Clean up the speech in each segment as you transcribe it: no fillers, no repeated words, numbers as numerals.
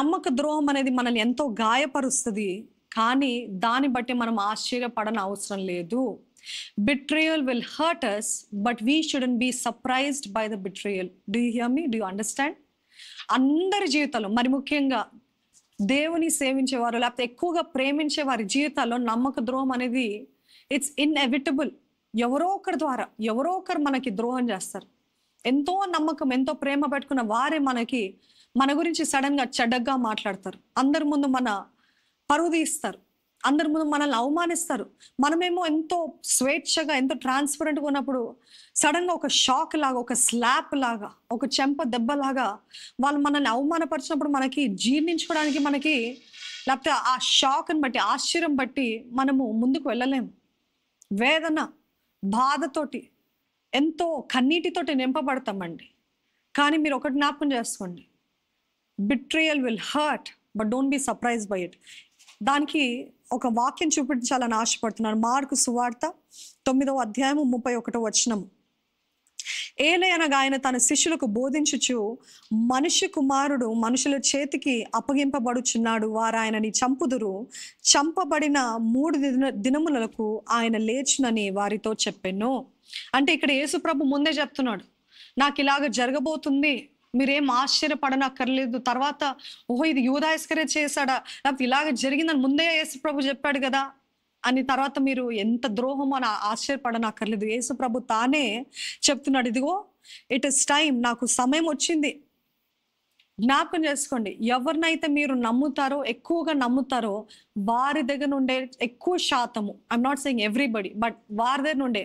నమ్మక ద్రోహం అనేది మనల్ని ఎంతో గాయపరుస్తుంది, కానీ దాన్ని బట్టి మనం ఆశ్చర్యపడని అవసరం లేదు. Betrayal will hurt us, but we shouldn't be surprised by the betrayal. Do you hear me? Do you understand? అందరి జీవితాల్లో, మరి ముఖ్యంగా దేవుని సేవించేవారు లేకపోతే ఎక్కువగా ప్రేమించే వారి జీవితాల్లో నమ్మక ద్రోహం అనేది ఇట్స్ ఇన్ఎవిటబుల్. ఎవరో ఒకరి ద్వారా ఎవరో ఒకరు మనకి ద్రోహం చేస్తారు. ఎంతో నమ్మకం, ఎంతో ప్రేమ పెట్టుకున్న వారే మన గురించి సడన్ గా చెడ్డగా మాట్లాడతారు. అందరి ముందు మన పరువు తీస్తారు, అందరి ముందు మనల్ని అవమానిస్తారు. మనమేమో ఎంతో స్వేచ్ఛగా, ఎంతో ట్రాన్స్పరెంట్గా ఉన్నప్పుడు సడన్ గా ఒక షాక్ లాగా, ఒక స్లాప్ లాగా, ఒక చెంప దెబ్బలాగా వాళ్ళు మనల్ని అవమానపరిచినప్పుడు మనకి జీర్ణించుకోవడానికి లేకపోతే ఆ షాక్ని బట్టి, ఆశ్చర్యం బట్టి మనము ముందుకు వెళ్ళలేము. వేదన, బాధతోటి, ఎంతో కన్నీటితోటి నింపబడతామండి. కానీ మీరు ఒకటి జ్ఞాపకం చేసుకోండి, betrayal will hurt but don't be surprise by it. దానికి ఒక వాక్యం చూపించాలని ఆశపడుతున్నాను. మార్కు సువార్త 9వ అధ్యాయము 31వ వచనం. ఏలయనగా ఆయన తన శిష్యులకు బోధించుచు, మనుష్య కుమారుడు మనుషుల చేతికి అప్పగింపబడుచున్నాడు, వారు ఆయనని చంపుదురు, చంపబడిన 3 దినములకు ఆయన లేచునని వారితో చెప్పెను. అంటే ఇక్కడ యేసుప్రభు ముందే చెప్తున్నాడు, నాకు ఇలాగ జరగబోతుంది, మీరేం ఆశ్చర్యపడనక్కర్లేదు. తర్వాత ఓహో ఇది యూదా ఇస్కరియోతు చేశాడా, లేకపోతే ఇలాగ జరిగిందని ముందే యేసుప్రభు చెప్పాడు కదా అని తర్వాత మీరు ఎంత ద్రోహం అని ఆశ్చర్యపడనక్కర్లేదు. యేసుప్రభు తానే చెప్తున్నాడు, ఇదిగో ఇట్ ఇస్ టైం, నాకు సమయం వచ్చింది. జ్ఞాపకం చేసుకోండి, ఎవరినైతే మీరు నమ్ముతారో, ఎక్కువగా నమ్ముతారో వారి దగ్గర నుండే ఎక్కువ శాతము, I'm not saying everybody, but వారి దగ్గర నుండే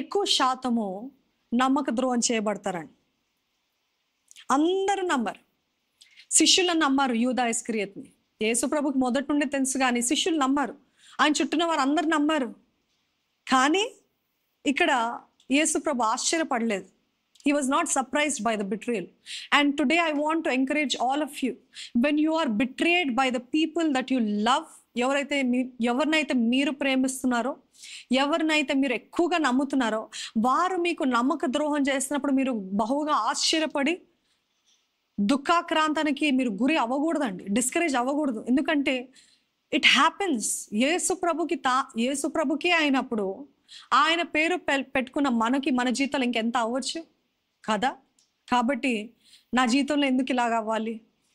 ఎక్కువ శాతము నమ్మక ద్రోహం చేయబడతారండి. అందరూ నమ్మరు. శిష్యులను నమ్మారు యూదా ఇస్కరియోతుని. యేసుప్రభుకి మొదటి నుండి తెలుసు, కానీ శిష్యులు నమ్మారు, ఆయన చుట్టూన వారు అందరు నమ్మారు. కానీ ఇక్కడ యేసుప్రభు ఆశ్చర్యపడలేదు. He was not surprised by the betrayal. And today I want to encourage all of you, when you are betrayed by the people that you love, ఎవరినైతే మీరు ప్రేమిస్తున్నారో, ఎవరినైతే మీరు ఎక్కువగా నమ్ముతున్నారో, వారు మీకు నమ్మక ద్రోహం చేస్తున్నప్పుడు మీరు బహుగా ఆశ్చర్యపడి దుఃఖాక్రాంతానికి మీరు గురి అవ్వకూడదండి, డిస్కరేజ్ అవ్వకూడదు. ఎందుకంటే ఇట్ హ్యాపెన్స్. యేసు ప్రభుకి అయినప్పుడు ఆయన పేరు పెట్టుకున్న మన జీవితాలు ఇంకెంత అవ్వచ్చు కదా. కాబట్టి నా జీవితంలో ఎందుకు ఇలాగ అవ్వాలి,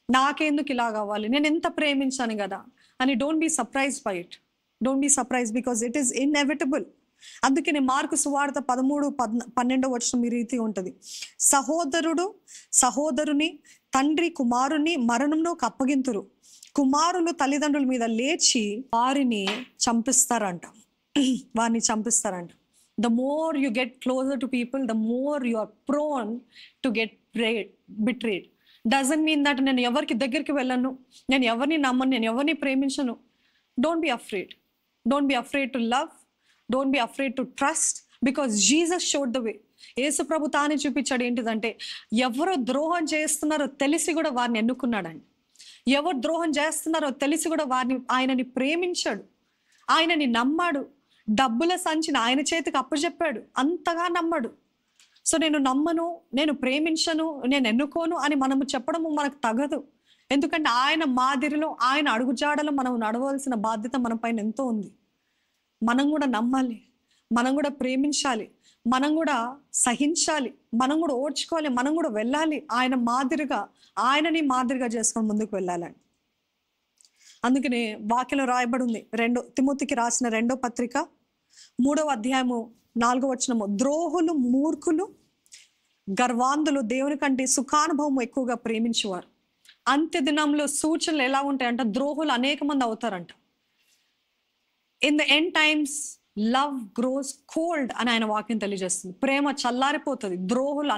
నాకెందుకు ఇలాగ అవ్వాలి, నేను ఎంత ప్రేమించాను కదా అని don't be surprised by it. Don't be surprised because it is inevitable. అందుకని మార్కు సువార్త 13-12 వచనం ఈ రీతి ఉంటుంది, సహోదరుడు సహోదరుని, తండ్రి కుమారుని మరణంలోకి అప్పగింతురు, కుమారులు తల్లిదండ్రుల మీద లేచి వారిని చంపిస్తారంట. The more you get closer to people, the more you are prone to get betrayed. Doesn't mean that నేను ఎవరికి దగ్గరికి వెళ్ళను, నేను ఎవరిని నమ్మను, నేను ఎవరిని ప్రేమించను. Don't be afraid. Don't be afraid to love. Don't be afraid to trust, because Jesus showed the way. యేసు ప్రభు తానే చూపించాడు. ఏంటిదంటే, ఎవరు ద్రోహం చేస్తున్నారో తెలిసి కూడా వారిని ఎన్నుకున్నాడండి. ఎవరు ద్రోహం చేస్తున్నారో తెలిసి కూడా ఆయనని ప్రేమించాడు, ఆయనని నమ్మాడు, డబ్బుల సంచిని ఆయన చేతికి అప్పచెప్పాడు, అంతగా నమ్మాడు. సో నేను నమ్మను, నేను ప్రేమించను, నేను ఎన్నుకోను అని మనము చెప్పడము మనకు తగదు. ఎందుకంటే ఆయన మాదిరిలో, ఆయన అడుగుజాడలో మనం నడవలసిన బాధ్యత మన పైన ఎంతో ఉంది. మనం కూడా నమ్మాలి, మనం కూడా ప్రేమించాలి, మనం కూడా సహించాలి, మనం కూడా ఓర్చుకోవాలి, మనం కూడా వెళ్ళాలి. ఆయనని మాదిరిగా చేసుకొని ముందుకు వెళ్ళాలండి. అందుకనే వాక్యంలో రాయబడి ఉంది, 2 తిమోతికి రాసిన 2వ పత్రిక 3వ అధ్యాయము 4వ వచనము, ద్రోహులు, మూర్ఖులు, గర్వాంధులు దేవుని కంటే సుఖానుభవం ఎక్కువగా ప్రేమించేవారు. అంత్య దినంలో సూచనలు ఎలా ఉంటాయంట, ద్రోహులు అనేక మంది అవుతారంట. In the end times love grows cold అని ఆయన వాక్యం తెలియజేస్తుంది. ప్రేమ చల్లారిపోతుంది, ద్రోహులు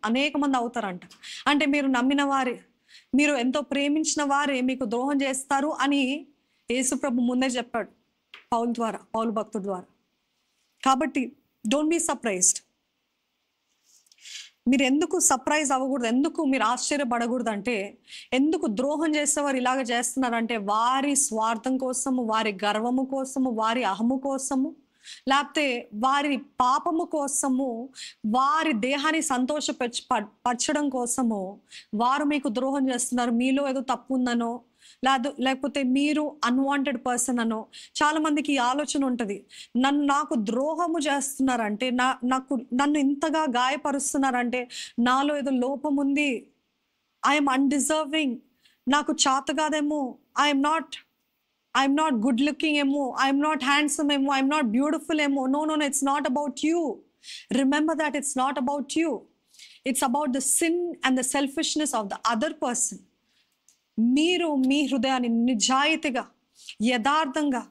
అనేక మంది అవుతారంట. అంటే మీరు నమ్మిన వారే, మీరు ఎంతో ప్రేమించిన వారే మీకు ద్రోహం చేస్తారు అని యేసుప్రభు ముందే చెప్పాడు పౌలు భక్తుడి ద్వారా. కాబట్టి డోంట్ బీ సర్ప్రైజ్డ్. మీరు ఎందుకు సర్ప్రైజ్ అవ్వకూడదు, ఎందుకు మీరు ఆశ్చర్యపడకూడదు అంటే, ఎందుకు ద్రోహం చేసేవారు ఇలాగ చేస్తున్నారంటే వారి స్వార్థం కోసము, వారి గర్వము కోసము, వారి అహము కోసము, లేకపోతే వారి పాపము కోసము, వారి దేహాన్ని పరచడం కోసము వారు మీకు ద్రోహం చేస్తున్నారు, మీలో ఏదో తప్పు ఉందనో, లేకపోతే మీరు అన్వాంటెడ్ పర్సన్ అనో. చాలా మందికి ఈ ఆలోచన ఉంటుంది, నాకు ద్రోహము చేస్తున్నారంటే, నన్ను ఇంతగా గాయపరుస్తున్నారంటే నాలో ఏదో లోపం ఉంది, ఐఎమ్ అన్డిజర్వింగ్, నాకు చేత కాదేమో, ఐఎమ్ నాట్ గుడ్ లుకింగ్ ఏమో, ఐఎమ్ నాట్ హ్యాండ్సమ్ ఏమో, ఐఎమ్ నాట్ బ్యూటిఫుల్ ఏమో. No, it's not about you. Remember that it's not about you. It's about the sin and the selfishness of the other person. మీరు మీ హృదయాన్ని నిజాయితీగా, యథార్థంగా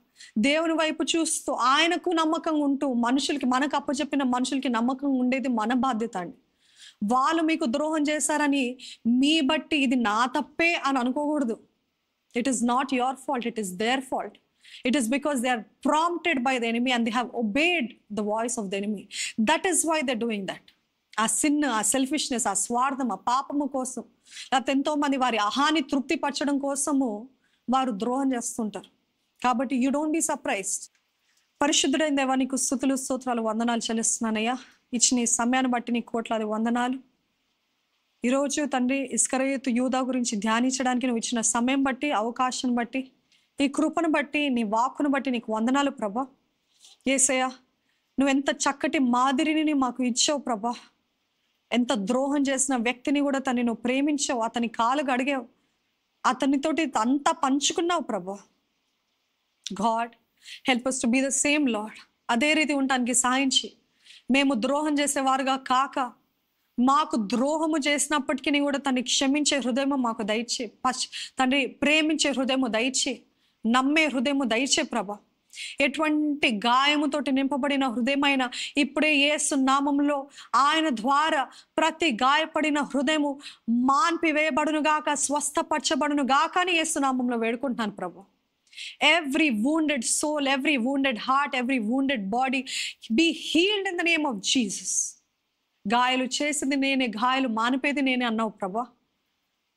దేవుని వైపు చూస్తూ ఆయనకు నమ్మకంగా ఉంటూ, మనుషులకి, మనకు అప్పచెప్పిన మనుషులకి నమ్మకంగా ఉండేది మన బాధ్యత అండి. వాళ్ళు మీకు ద్రోహం చేశారని మీ బట్టి ఇది నా తప్పే అని అనుకోకూడదు. It is not your fault, it is their fault. It is because they are prompted by the enemy and they have obeyed the voice of the enemy. That is why they're doing that. ఆ sin, ఆ selfishness, ఆ స్వార్థం, ఆ పాపము కోసం, లేకపోతే ఎంతోమంది వారి అహాన్ని తృప్తిపరచడం కోసము వారు ద్రోహం చేస్తుంటారు. కాబట్టి యూ డోంట్ బీ సర్ప్రైజ్డ్. పరిశుద్ధుడైన దేవా, నీకు స్తుతులు, స్తోత్రాలు, వందనాలు చెల్లిస్తున్నానయ్యా. ఇచ్చిన ఈ సమయాన్ని బట్టి నీకు కోట్లాది వందనాలు. ఈరోజు తండ్రి, ఇస్కరియోతు యూదా గురించి ధ్యానించడానికి నువ్వు ఇచ్చిన సమయం బట్టి, అవకాశం బట్టి, నీ కృపను బట్టి, నీ వాక్కును బట్టి నీకు వందనాలు ప్రభా. యేసయ్యా, నువ్వు ఎంత చక్కటి మాదిరిని మాకు ఇచ్చావు ప్రభా. ఎంత ద్రోహం చేసిన వ్యక్తిని కూడా తన్ని నువ్వు ప్రేమించావు, అతని కాలు అడిగావు, అతనితోటి అంతా పంచుకున్నావు ప్రభా. God help us to be the same Lord. అదే రీతి ఉండటానికి సాయించి, మేము ద్రోహం చేసేవారుగా కాక, మాకు ద్రోహము చేసినప్పటికీ కూడా తన్ని క్షమించే హృదయము మాకు దయచే తండ్రి. ప్రేమించే హృదయము దయచే, నమ్మే హృదయము దయచే ప్రభా. ఎటువంటి గాయముతోటి నింపబడిన హృదయమైన ఇప్పుడే యేసు నామములో ఆయన ద్వారా ప్రతి గాయపడిన హృదయము మాన్పివేయబడును గాక, స్వస్థపరచబడును గాక అని యేసు నామంలో వేడుకుంటున్నాను ప్రభా. Every wounded soul, every wounded heart, every wounded body be healed in the name of Jesus. గాయాలు చేసింది నేనే, గాయాలు మానిపేది నేనే అన్నావు ప్రభా.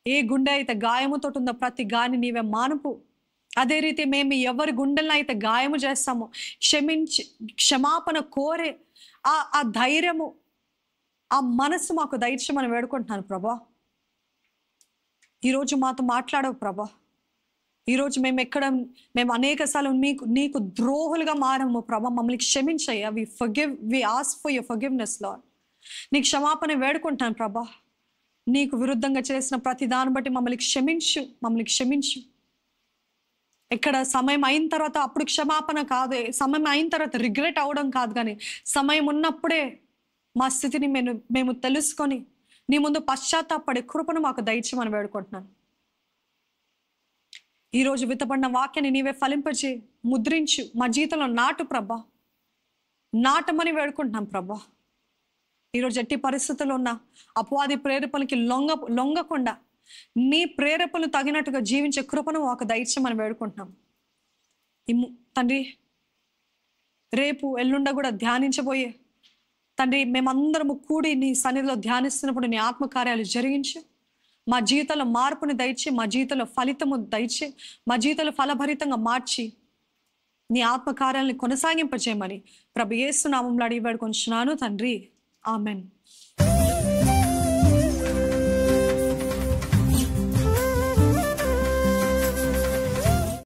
ఏ గుండె అయితే గాయముతో ఉందో ప్రతి గాయాన్ని నీవే మానుపు. అదే రీతి మేము ఎవరి గుండెలను అయితే గాయము చేస్తామో క్షమాపణ కోరే ఆ ధైర్యము, ఆ మనసు మాకు దయచేయమని వేడుకుంటున్నాను ప్రభా. ఈరోజు మాతో మాట్లాడవు ప్రభా. ఈరోజు మేము అనేక సార్లు నీకు ద్రోహులుగా మారము ప్రభా. మమ్మల్ని క్షమించయ్యా. We ask for your forgiveness Lord. నీకు క్షమాపణ వేడుకుంటాను ప్రభా. నీకు విరుద్ధంగా చేసిన ప్రతి దాన్ని బట్టి మమ్మల్ని క్షమించు. ఇక్కడ సమయం అయిన తర్వాత అప్పుడు క్షమాపణ కాదు, సమయం అయిన తర్వాత రిగ్రెట్ అవడం కాదు, కానీ సమయం ఉన్నప్పుడే మా స్థితిని మేము తెలుసుకొని నీ ముందు పశ్చాత్తాపడే కృపను మాకు దయచేయమని వేడుకుంటున్నాను. ఈరోజు విత్తబడిన వాక్యాన్ని నీవే ఫలింపజే, ముద్రించు, మా జీవితంలో నాటు ప్రభా. నాటమని వేడుకుంటున్నాం ప్రభా. ఈరోజు ఎట్టి పరిస్థితుల్లో ఉన్న అపవాది ప్రేరేపణకి లొంగకుండా నీ ప్రేరేపణలు తగినట్టుగా జీవించే కృపను మాకు దయచేయమని వేడుకుంటున్నాం తండ్రి. రేపు ఎల్లుండ కూడా ధ్యానించబోయే తండ్రి, మేమందరము కూడి నీ సన్నిధిలో ధ్యానిస్తున్నప్పుడు నీ ఆత్మకార్యాలు జరిగించు. మా జీవితంలో మార్పుని దయచి, మా జీవితంలో ఫలితము దయచి, మా జీవితంలో ఫలభరితంగా మార్చి నీ ఆత్మకార్యాలని కొనసాగింపజేయమని ప్రభు యేసు నామములో అడిగి వేడుకొంచున్నాను తండ్రి. ఆమెన్.